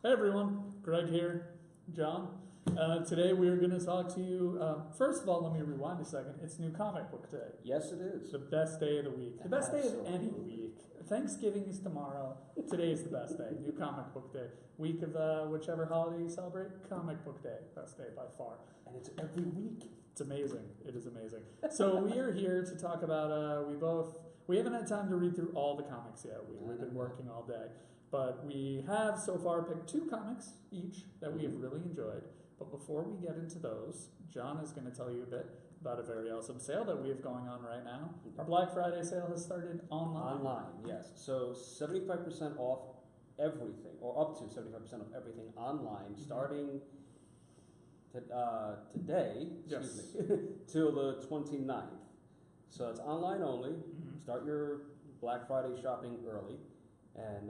Hey everyone, Greg here, John. Today we are going to talk to you. First of all, let me rewind a second. It's New Comic Book Day. Yes, it is. The best day of the week. The best day of any week. Thanksgiving is tomorrow. Today is the best day. New Comic Book Day. Week of whichever holiday you celebrate, Comic Book Day. Best day by far. And it's every week. It's amazing. It is amazing. So we are here to talk about, we haven't had time to read through all the comics yet. We've been working all day. But we have so far picked 2 comics each that we have really enjoyed. But before we get into those, John is going to tell you a bit about a very awesome sale that we have going on right now. Our Black Friday sale has started online. Online, yes. So 75% off everything, or up to 75% off everything online, starting today, excuse me, till the 29th. So it's online only. Start your Black Friday shopping early. And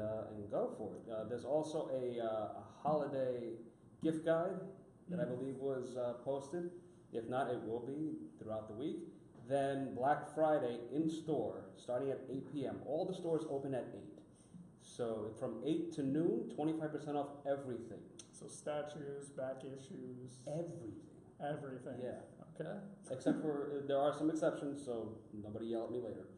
go for it. There's also a holiday gift guide that I believe was posted. If not, it will be throughout the week. Then Black Friday in store, starting at 8 p.m. All the stores open at 8. So from 8 to noon, 25% off everything. So statues, back issues. Everything. Yeah. Okay. Except for, there are some exceptions, so nobody yell at me later.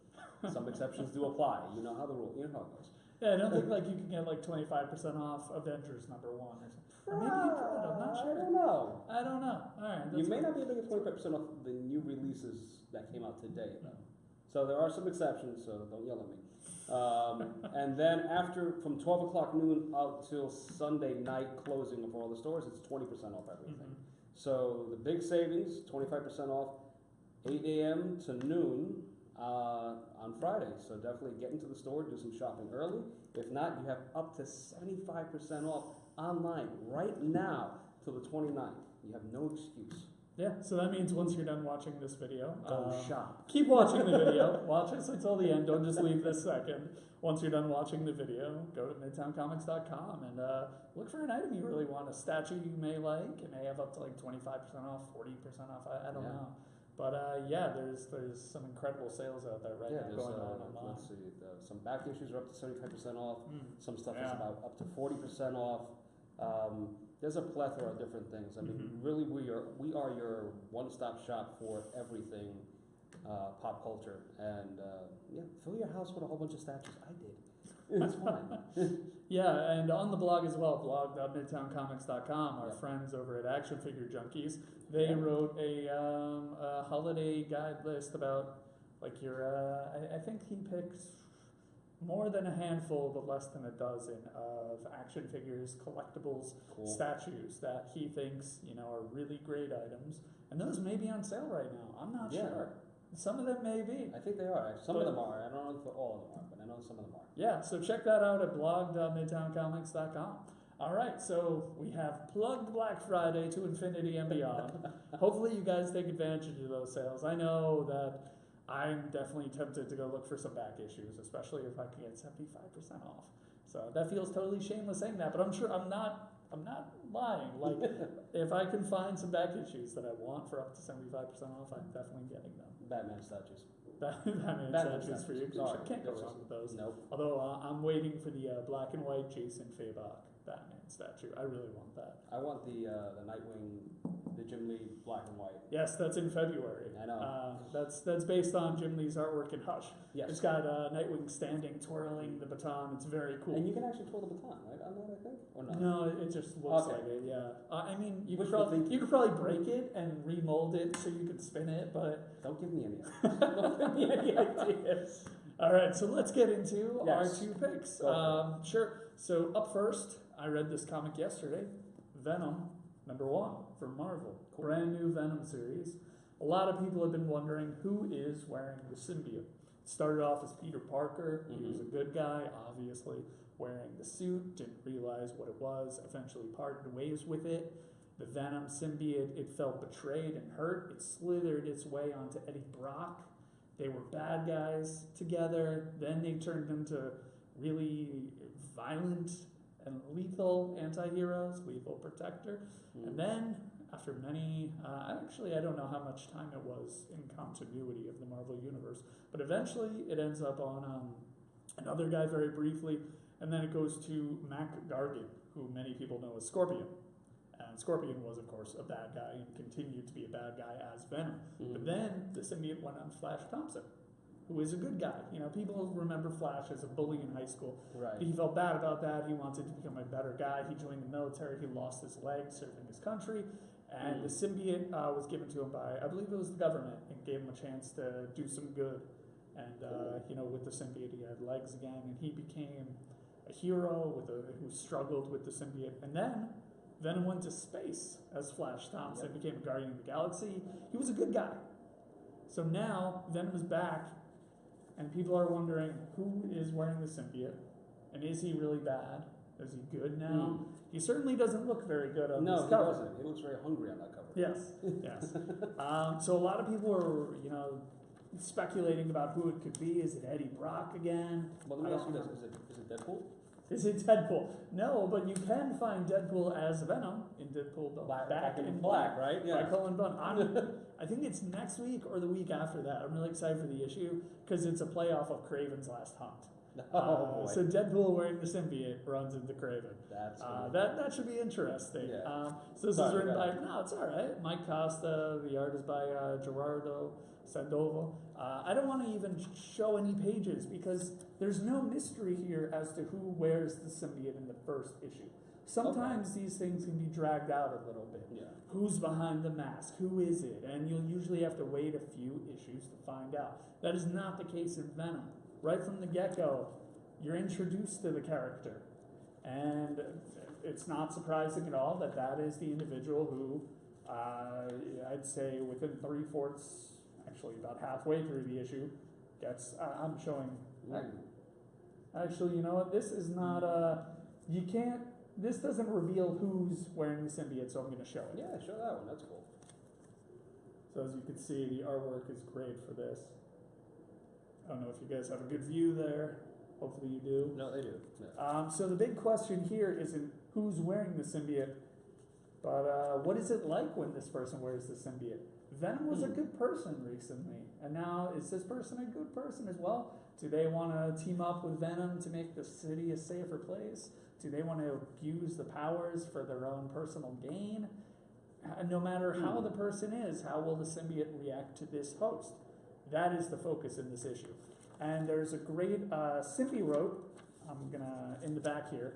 Some exceptions do apply. You know how the rule, you know how it goes. Yeah, I don't think like you can get like 25% off Avengers #1 or something. Or maybe you could, I'm not sure. I don't know. All right. You may not be able to get 25% off the new releases that came out today, though. So there are some exceptions, so don't yell at me. And then from 12 o'clock noon out till Sunday night closing of all the stores, it's 20% off everything. So the big savings, 25% off 8 a.m. to noon on Friday. So definitely get into the store, do some shopping early. If not, you have up to 75% off online right now till the 29th. You have no excuse. Yeah, so that means once you're done watching this video, go shop. Keep watching the video. Watch us until the end. Don't just leave this second. Once you're done watching the video, go to midtowncomics.com and look for an item you really want, a statue you may like. It may have up to like 25% off, 40% off. I don't know. But there's some incredible sales out there right now going on online. Let's see, some back issues are up to 75% off. Some stuff is about up to 40% off. There's a plethora of different things. I mean, really, we are your one-stop shop for everything pop culture. And fill your house with a whole bunch of statues. I did. It's fun. Yeah, and on the blog as well, blog.midtowncomics.com, our friends over at Action Figure Junkies, they wrote a holiday guide list about like your, I think he picked more than a handful, but less than a dozen of action figures, collectibles, statues that he thinks, are really great items. And those may be on sale right now. I'm not sure. Some of them may be. I think they are. Some of them are. I don't know if all of them are, but I know some of them are. Yeah, so check that out at blog.midtowncomics.com. All right, so we have plugged Black Friday to infinity and beyond. Hopefully you guys take advantage of those sales. I know that I'm definitely tempted to go look for some back issues, especially if I can get 75% off. So that feels totally shameless saying that, but I'm sure I'm not lying. Like, if I can find some back issues that I want for up to 75% off, I'm definitely getting them. Batman statues. Batman statues for you. Sorry, can't go wrong with those. Nope. Although I'm waiting for the black and white Jason Fabok Batman statue. I really want that. I want the Nightwing, the Jim Lee black and white. Yes, that's in February. I know. That's based on Jim Lee's artwork in Hush. Yes. It's got Nightwing standing, twirling the baton. It's very cool. And you can actually twirl the baton, right? On that, I think, or not? No, it just looks like it. Yeah. I mean, you could probably break it and remold it so you could spin it, but don't give me any ideas. Don't give me any ideas. All right, so let's get into our 2 picks. Sure. So up first, I read this comic yesterday, Venom #1 from Marvel. Brand new Venom series. A lot of people have been wondering who is wearing the symbiote. It started off as Peter Parker. He was a good guy, obviously, wearing the suit, didn't realize what it was, eventually parted ways with it. The Venom symbiote, it felt betrayed and hurt. It slithered its way onto Eddie Brock. They were bad guys together. Then they turned into really violent and lethal anti-heroes, Lethal Protector. And then, after many, I don't know how much time it was in continuity of the Marvel Universe, but eventually it ends up on another guy very briefly, And then it goes to Mac Gargan, who many people know as Scorpion. And Scorpion was, of course, a bad guy and continued to be a bad guy as Venom. But then the symbiote went on Flash Thompson, who is a good guy. You know, people remember Flash as a bully in high school. Right. He felt bad about that. He wanted to become a better guy. He joined the military. He lost his leg serving his country. And the symbiote was given to him by, I believe it was the government, and gave him a chance to do some good. And, you know, with the symbiote, he had legs again, and he became a hero who struggled with the symbiote. And then Venom went to space as Flash Thompson, became a Guardian of the Galaxy. He was a good guy. So now Venom is back, and people are wondering who is wearing the symbiote, and is he really bad? Is he good now? He certainly doesn't look very good on this cover. No, he doesn't. He looks very hungry on that cover. Yes, yes. So a lot of people are, you know, speculating about who it could be. Is it Eddie Brock again? Well, let me ask you this: is it Deadpool? Is it Deadpool? No, but you can find Deadpool as Venom in Deadpool Back in Black, right? Yeah. By Cullen Bunn. I think it's next week or the week after that. I'm really excited for the issue because it's a playoff of Kraven's Last Hunt. So Deadpool wearing the symbiote runs into Kraven. That's that should be interesting. Yeah. So this is written by, no, it's all right, Mike Costa. The art is by Gerardo Sandoval. I don't want to even show any pages because there's no mystery here as to who wears the symbiote in the first issue. Sometimes these things can be dragged out a little bit. Yeah. Who's behind the mask? Who is it? And you'll usually have to wait a few issues to find out. That is not the case in Venom. Right from the get-go, you're introduced to the character. And it's not surprising at all that that is the individual who, I'd say within 3/4, actually about halfway through the issue, gets, I'm showing, actually, you know what, this is not, you can't, this doesn't reveal who's wearing the symbiote, so I'm going to show it. Yeah, show that one, that's cool. So as you can see, the artwork is great for this. I don't know if you guys have a good view there. Hopefully you do. No, they do. Yeah. So the big question here isn't who's wearing the symbiote, but what is it like when this person wears the symbiote? Venom was a good person recently, and now is this person a good person as well? Do they want to team up with Venom to make the city a safer place? Do they want to abuse the powers for their own personal gain? No matter how the person is, how will the symbiote react to this host? That is the focus in this issue. And there's a great Simpy wrote, I'm going to, in the back here,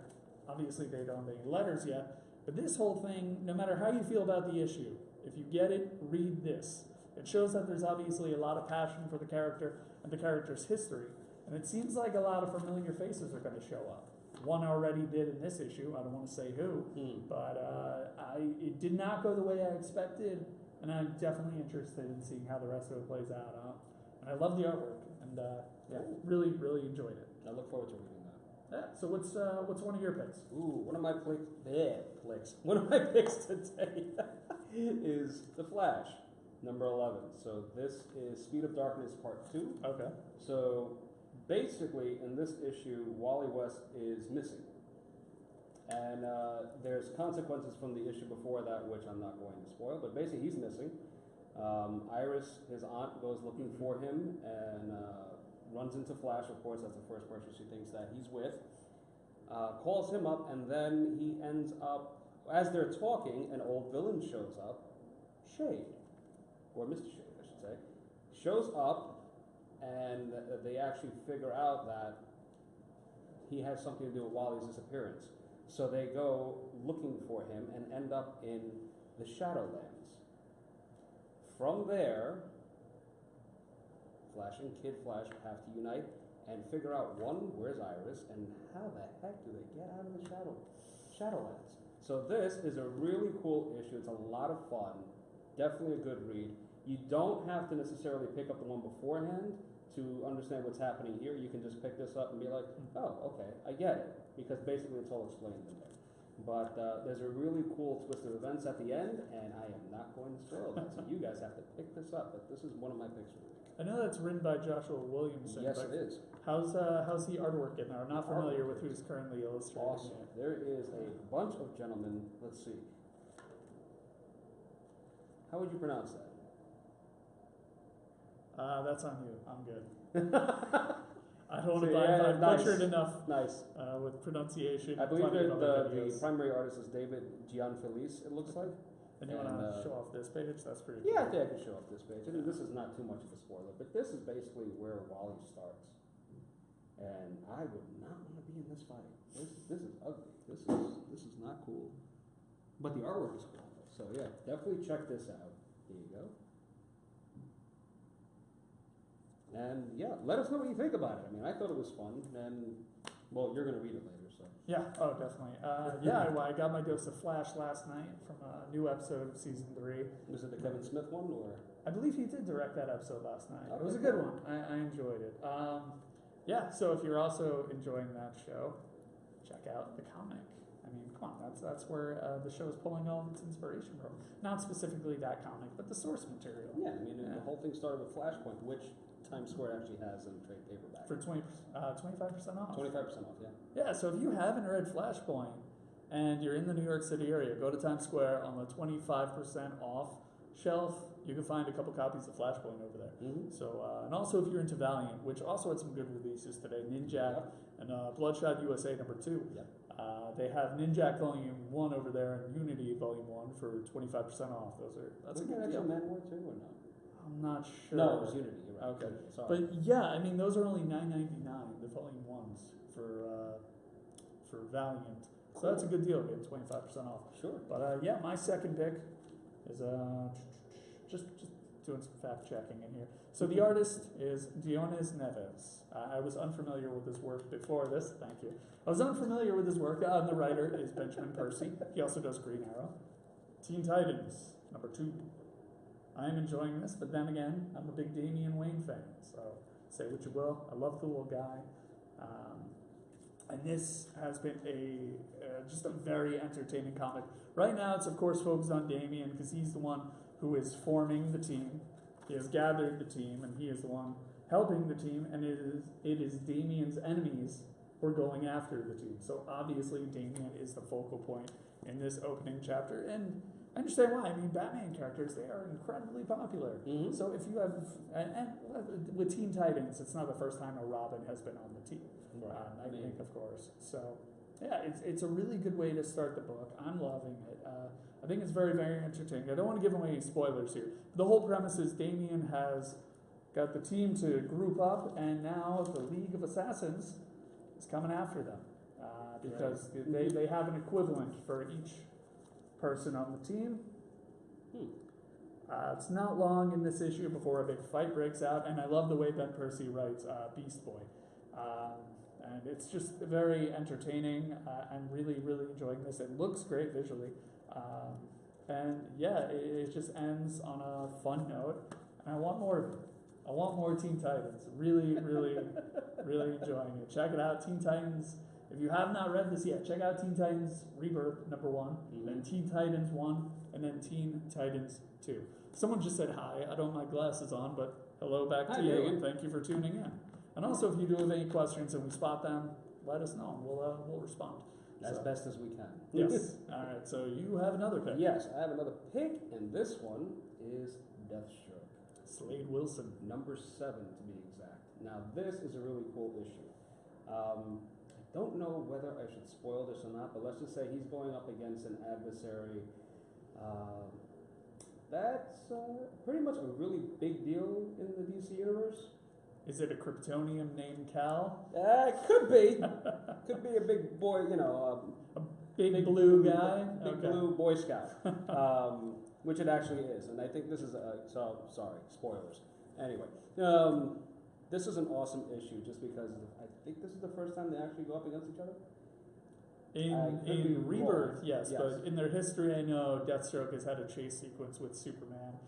obviously they don't have any letters yet, but this whole thing, no matter how you feel about the issue, if you get it, read this. It shows that there's obviously a lot of passion for the character and the character's history. And it seems like a lot of familiar faces are going to show up. One already did in this issue, I don't want to say who, but it did not go the way I expected, and I'm definitely interested in seeing how the rest of it plays out. And I love the artwork, and really, really enjoyed it. I look forward to reading that. Yeah. So what's one of your picks? Ooh, one of my picks. One of my picks today is The Flash, number 11. So this is Speed of Darkness Part 2. Okay. So basically, in this issue, Wally West is missing. And there's consequences from the issue before that, which I'm not going to spoil, but basically he's missing. Iris, his aunt, goes looking for him and runs into Flash, of course, that's the first person she thinks that he's with. Calls him up, and then he ends up, as they're talking, an old villain shows up, Shade, or Mr. Shade, I should say, shows up, and they actually figure out that he has something to do with Wally's disappearance. So they go looking for him and end up in the Shadowlands. From there, Flash and Kid Flash have to unite and figure out, one, where's Iris, and how the heck do they get out of the Shadowlands? So this is a really cool issue. It's a lot of fun. Definitely a good read. You don't have to necessarily pick up the one beforehand to understand what's happening here. You can just pick this up and be like, oh, okay, I get it. Because basically it's all explained in there. But there's a really cool twist of events at the end, and I am not going to spoil that. So you guys have to pick this up. But this is one of my picks for the week. I know that's written by Joshua Williamson. Yes, it is. How's the artwork in there? I'm not familiar with who's currently illustrating awesome. it. There is a bunch of gentlemen. Let's see. How would you pronounce that? That's on you. I'm good. I don't want to So, buy yeah, I've nice. butchered enough Nice. with pronunciation. I believe plenty of other the videos. primary artist is David Gianfelice, it looks like. And you want to show off this page? That's pretty Yeah, I cool. think I can show off this page. I mean, this is not too much of a spoiler, but this is basically where Wally starts. And I would not want to be in this fight. This is ugly. This is not cool. But the artwork is cool. So yeah, definitely check this out. Here you go. And yeah, let us know what you think about it. I mean, I thought it was fun, and well, you're gonna read it later, so. Yeah, oh, definitely. I got my dose of Flash last night from a new episode of season 3. Was it the Kevin Smith one, or? I believe he did direct that episode last night. Okay, It was a good one. I enjoyed it. Yeah, so if you're also enjoying that show, check out the comic. I mean, come on, that's where the show is pulling all of its inspiration from. Not specifically that comic, but the source material. Yeah, I mean, the whole thing started with Flashpoint, which Times Square actually has in trade paperback. For 25% off. 25% off, yeah. Yeah, so if you haven't read Flashpoint and you're in the New York City area, go to Times Square on the 25% off shelf. You can find a couple copies of Flashpoint over there. Mm-hmm. So, and also if you're into Valiant, which also had some good releases today, Ninjak and Bloodshot USA #2. Yep. They have Ninjak Volume 1 over there and Unity Volume 1 for 25% off. That's a good deal. Man War 2 or no? I'm not sure. No, it was Unity. You're right. Okay. Sorry. But yeah, I mean those are only $9.99, the Volume 1s for Valiant. So that's a good deal, getting 25% off. Sure. But yeah, my second pick is just doing some fact checking in here. So the artist is Dionis Neves. I was unfamiliar with his work before this. Thank you. I was unfamiliar with his work. The writer is Benjamin Percy. He also does Green Arrow. Teen Titans #2. I am enjoying this, but then again, I'm a big Damian Wayne fan. So say what you will. I love the little guy. And this has been just a very entertaining comic. Right now, it's of course focused on Damian because he's the one who is forming the team. He has gathered the team, and he is the one helping the team. And it is Damian's enemies who are going after the team. So obviously, Damian is the focal point in this opening chapter, and I understand why. I mean, Batman characters, they are incredibly popular. Mm-hmm. So if you have, and with Teen Titans, it's not the first time a Robin has been on the team. Right. Nightwing, of course. So, yeah, it's a really good way to start the book. I'm loving it. I think it's very, very entertaining. I don't want to give away any spoilers here. The whole premise is Damian has got the team to group up, and now the League of Assassins is coming after them because they have an equivalent for each person on the team. It's not long in this issue before a big fight breaks out, and I love the way Ben Percy writes Beast Boy. And it's just very entertaining. I'm really, really enjoying this. It looks great visually. And yeah, it just ends on a fun note. And I want more of it. I want more Teen Titans. Really, really, really enjoying it. Check it out, Teen Titans. If you have not read this yet, check out Teen Titans Rebirth #1, then Teen Titans 1, and then Teen Titans 2. Someone just said hi. I don't have my glasses on, but hello back to you, and thank you for tuning in. And also, if you do have any questions and we spot them, let us know, and we'll respond. As best as we can. Yes. All right, so you have another pick. Yes, I have another pick, and this one is Deathstroke. Slade Wilson. #7 to be exact. Now, this is a really cool issue. I don't know whether I should spoil this or not, but let's just say he's going up against an adversary that's pretty much a really big deal in the DC universe. Is it a Kryptonian named Cal? It could be. Could be a big boy, a big blue guy? Big blue Boy Scout. Which it actually is. And I think this is sorry, spoilers. Anyway, this is an awesome issue just because I think this is the first time they actually go up against each other. In Rebirth, yes, but in their history, I know Deathstroke has had a chase sequence with Superman.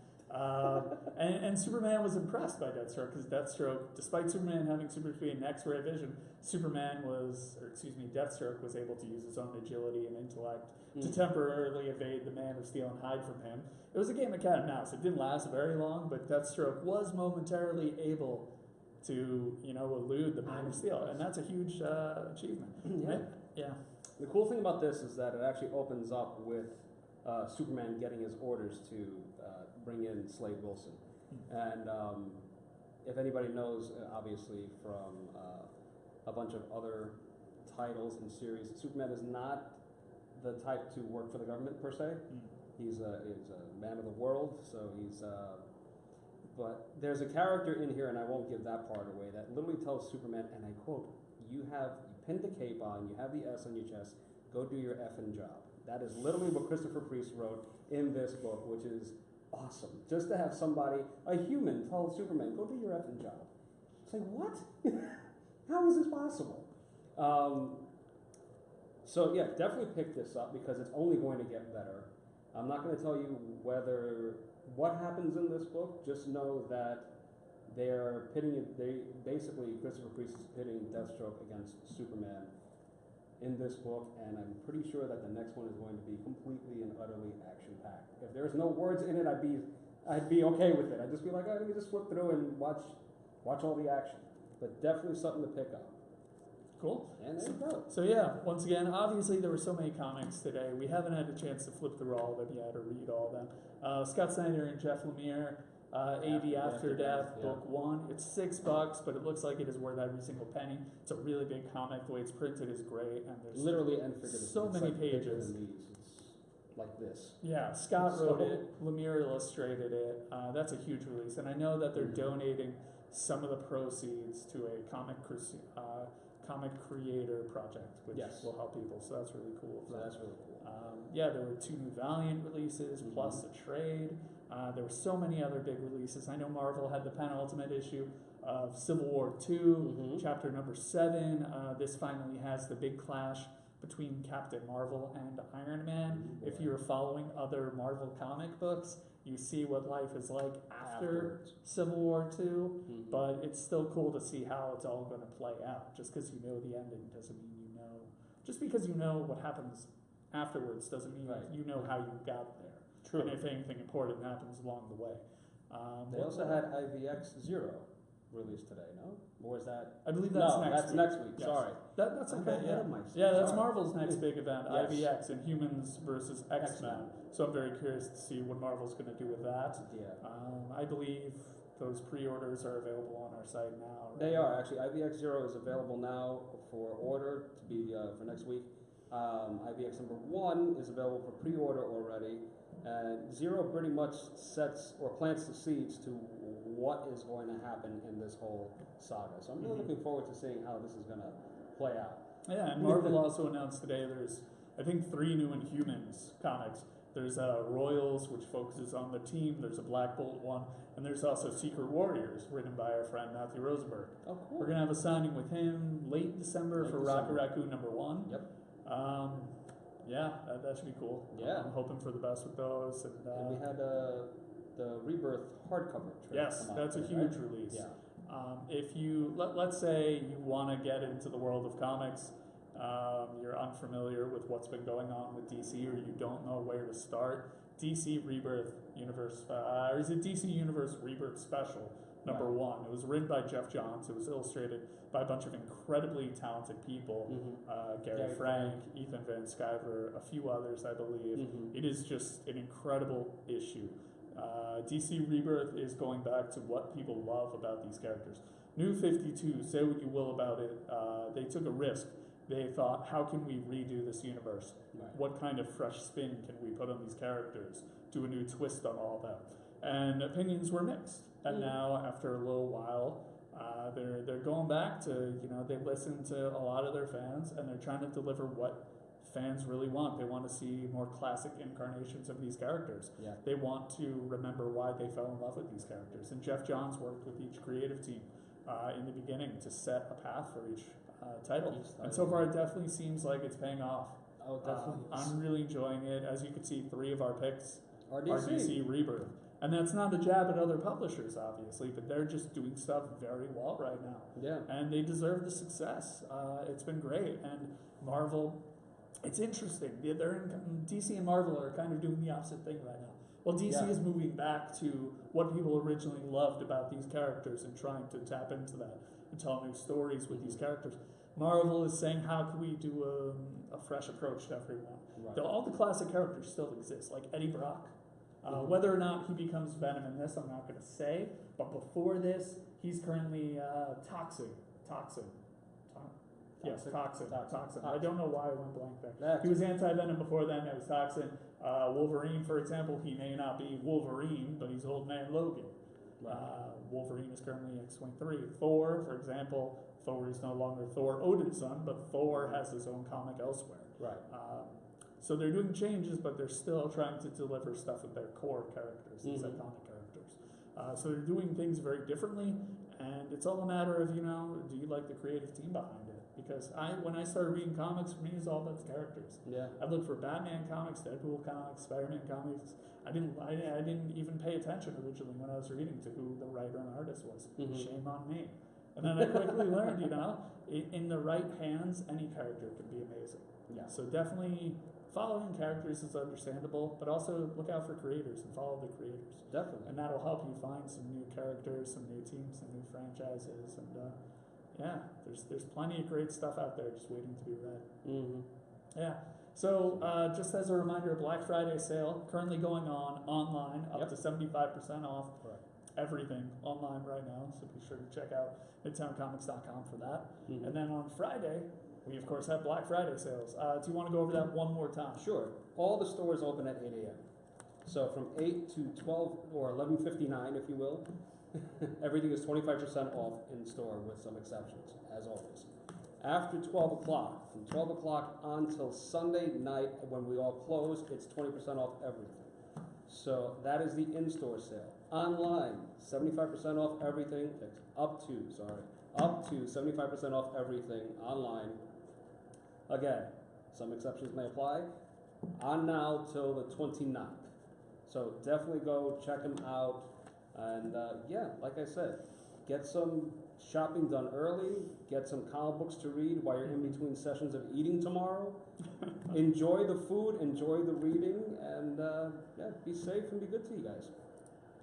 And Superman was impressed by Deathstroke because Deathstroke, despite Superman having super speed and X-ray vision, Deathstroke was able to use his own agility and intellect to temporarily evade the Man of Steel and hide from him. It was a game of cat and mouse. It didn't last very long, but Deathstroke was momentarily able to, elude the Man of Steel, and that's a huge achievement. Yeah. The cool thing about this is that it actually opens up with Superman getting his orders to bring in Slade Wilson. And if anybody knows, obviously, from a bunch of other titles and series. Superman is not the type to work for the government per se. He's a man of the world, so he's. But there's a character in here, and I won't give that part away, that literally tells Superman, and I quote, you pinned the cape on, you have the S on your chest, go do your effing job. That is literally what Christopher Priest wrote in this book, which is awesome. Just to have somebody, a human, tell Superman, go do your effing job. It's like, what? How is this possible? So yeah, definitely pick this up because it's only going to get better. I'm not going to tell you what happens in this book. Just know that they're pitting it. Basically, Christopher Priest is pitting Deathstroke against Superman in this book, and I'm pretty sure that the next one is going to be completely and utterly action-packed. If there's no words in it, I'd be okay with it. I'd just be like, let me just flip through and watch all the action. But definitely something to pick up. Cool. And there you go. So yeah, once again, obviously there were so many comics today. We haven't had a chance to flip through all of them yet or read all of them. Scott Snyder and Jeff Lemire, AV After Death, Book 1. It's $6, but it looks like it is worth every single penny. It's a really big comic. The way it's printed is great, and there's literally and figuratively. so many pages. Than these. It's like this. Yeah, Scott wrote it. Lemire illustrated it. That's a huge release, and I know that they're donating some of the proceeds to a comic creator project, which will help people. So that's really cool. So that's really cool. Yeah, there were 2 new Valiant releases plus a trade. There were so many other big releases. I know Marvel had the penultimate issue of Civil War 2, chapter number 7. This finally has the big clash between Captain Marvel and Iron Man. If you're following other Marvel comic books, you see what life is like after Civil War 2, but it's still cool to see how it's all going to play out. Just because you know the ending doesn't mean you know. Just because you know what happens afterwards doesn't mean you know how you got there. True. And if anything important happens along the way. They also had IVX 0 released today, no? Or is that? I believe that's next week. Next week. Yes. Sorry. That's okay. Yeah, that's Marvel's next big event, IVX, and Humans versus X-Men. So I'm very curious to see what Marvel's going to do with that. Yeah. I believe those pre-orders are available on our site now. Right? They are, actually. IVX 0 is available now for order to be for next week. IVX number 1 is available for pre-order already. And 0 pretty much sets or plants the seeds to what is going to happen in this whole saga. So I'm really looking forward to seeing how this is going to play out. Yeah, and Marvel also announced today there's, I think, 3 new Inhumans comics. There's Royals, which focuses on the team. There's a Black Bolt one. And there's also Secret Warriors, written by our friend Matthew Rosenberg. Oh, cool. We're going to have a signing with him late December for Rocket Raccoon number 1. Yep. Yeah, that should be cool. Yeah. I'm hoping for the best with those. And we had the Rebirth hardcover trade. Yes, that's a huge release. Yeah. If you, let's say you want to get into the world of comics, you're unfamiliar with what's been going on with DC, or you don't know where to start, DC Rebirth Universe, or is it DC Universe Rebirth Special number 1? It was written by Jeff Johns. It was illustrated by a bunch of incredibly talented people, Gary Frank, Ethan Van Sciver, a few others, I believe. It is just an incredible issue. DC Rebirth is going back to what people love about these characters. New 52, say what you will about it, they took a risk. They thought, how can we redo this universe? Right. What kind of fresh spin can we put on these characters? Do a new twist on all that. And opinions were mixed. And now, after a little while, they're going back to, they listen to a lot of their fans, and they're trying to deliver what fans really want. They want to see more classic incarnations of these characters. Yeah. They want to remember why they fell in love with these characters. And Jeff Johns worked with each creative team in the beginning to set a path for each title. And so far, it definitely seems like it's paying off. Oh, definitely. I'm really enjoying it. As you can see, 3 of our picks are DC. DC Rebirth. And that's not a jab at other publishers, obviously, but they're just doing stuff very well right now. Yeah. And they deserve the success. It's been great. And Marvel, it's interesting. DC and Marvel are kind of doing the opposite thing right now. Well, DC is moving back to what people originally loved about these characters and trying to tap into that and tell new stories with these characters. Marvel is saying, how can we do a fresh approach to everyone? Right. All the classic characters still exist, like Eddie Brock. Whether or not he becomes Venom in this, I'm not going to say. But before this, he's currently Toxin. Yes, Toxin. Toxin. I don't know why I went blank there. That's He was anti-venom before then, it was Toxin. Wolverine, for example, he may not be Wolverine, but he's Old Man Logan. right. Wolverine is currently X-Wing 3. Thor, for example, Thor is no longer Thor Odin's son, but Thor has his own comic elsewhere. Right. So they're doing changes, but they're still trying to deliver stuff with their core characters, these Mhm. iconic characters. So they're doing things very differently, and it's all a matter of, do you like the creative team behind it? Because when I started reading comics, for me, it's all about the characters. Yeah. I looked for Batman comics, Deadpool comics, Spider-Man comics. I didn't even pay attention originally when I was reading to who the writer and artist was. Mhm. Shame on me. And then I quickly learned, in the right hands, any character can be amazing. Yeah. So definitely following characters is understandable, but also look out for creators and follow the creators. Definitely. And that'll help you find some new characters, some new teams, some new franchises, and there's plenty of great stuff out there just waiting to be read. Mm-hmm. Yeah. So just as a reminder, Black Friday sale currently going on online, up Yep. to 75% off Right. everything online right now. So be sure to check out midtowncomics.com for that. Mhm. And then on Friday, we of course have Black Friday sales. Do you want to go over that one more time? Sure. All the stores open at 8 a.m. So from 8 to 12 or 11:59, if you will, everything is 25% off in store with some exceptions, as always. After 12 o'clock, from 12 o'clock until Sunday night when we all close, it's 20% off everything. So that is the in-store sale. Online, 75% off everything, up to 75% off everything online. Again, some exceptions may apply. On now till the 29th. So definitely go check them out. And like I said, get some shopping done early, get some comic books to read while you're in between sessions of eating tomorrow. Enjoy the food, enjoy the reading, and be safe and be good to you guys.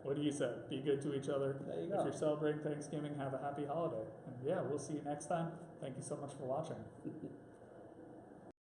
What do you say? Be good to each other. There you If go. you're celebrating Thanksgiving, have a happy holiday. And we'll see you next time. Thank you so much for watching.